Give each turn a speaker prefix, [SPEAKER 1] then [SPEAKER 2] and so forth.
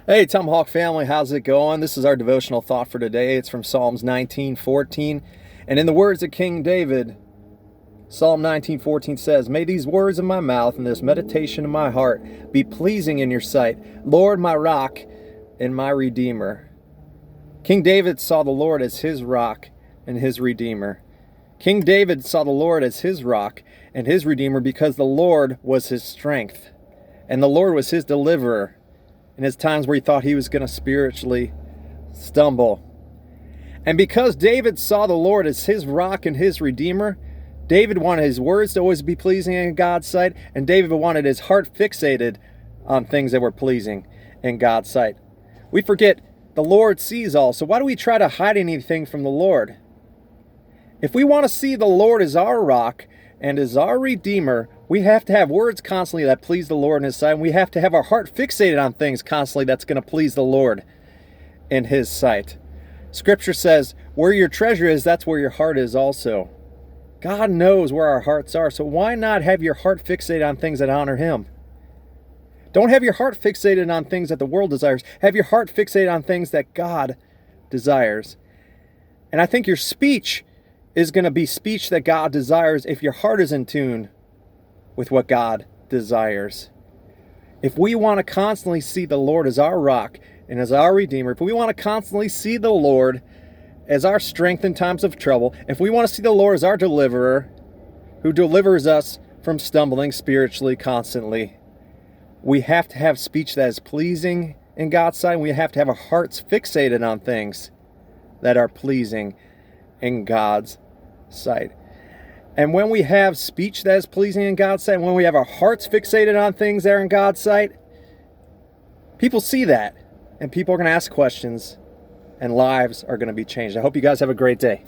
[SPEAKER 1] Hey, Tomahawk family, how's it going? This is our devotional thought for today. It's from Psalms 19:14. And in the words of King David, Psalm 19:14 says, "May these words of my mouth and this meditation of my heart be pleasing in your sight, Lord, my rock and my redeemer." King David saw the Lord as his rock and his redeemer. King David saw the Lord as his rock and his redeemer because the Lord was his strength and the Lord was his deliverer in his times where he thought he was going to spiritually stumble. And because David saw the Lord as his rock and his redeemer, David wanted his words to always be pleasing in God's sight, and David wanted his heart fixated on things that were pleasing in God's sight. We forget the Lord sees all, so why do we try to hide anything from the Lord? If we want to see the Lord as our rock and as our redeemer, we have to have words constantly that please the Lord in his sight, and we have to have our heart fixated on things constantly that's going to please the Lord in his sight. Scripture says, where your treasure is, that's where your heart is also. God knows where our hearts are, so why not have your heart fixated on things that honor him? Don't have your heart fixated on things that the world desires. Have your heart fixated on things that God desires. And I think your speech is going to be speech that God desires if your heart is in tune with what God desires. If we want to constantly see the Lord as our rock and as our redeemer, if we want to constantly see the Lord as our strength in times of trouble, if we want to see the Lord as our deliverer who delivers us from stumbling spiritually constantly, we have to have speech that is pleasing in God's sight. We have to have our hearts fixated on things that are pleasing in God's sight. And when we have speech that is pleasing in God's sight, when we have our hearts fixated on things that are in God's sight, people see that, and people are going to ask questions, and lives are going to be changed. I hope you guys have a great day.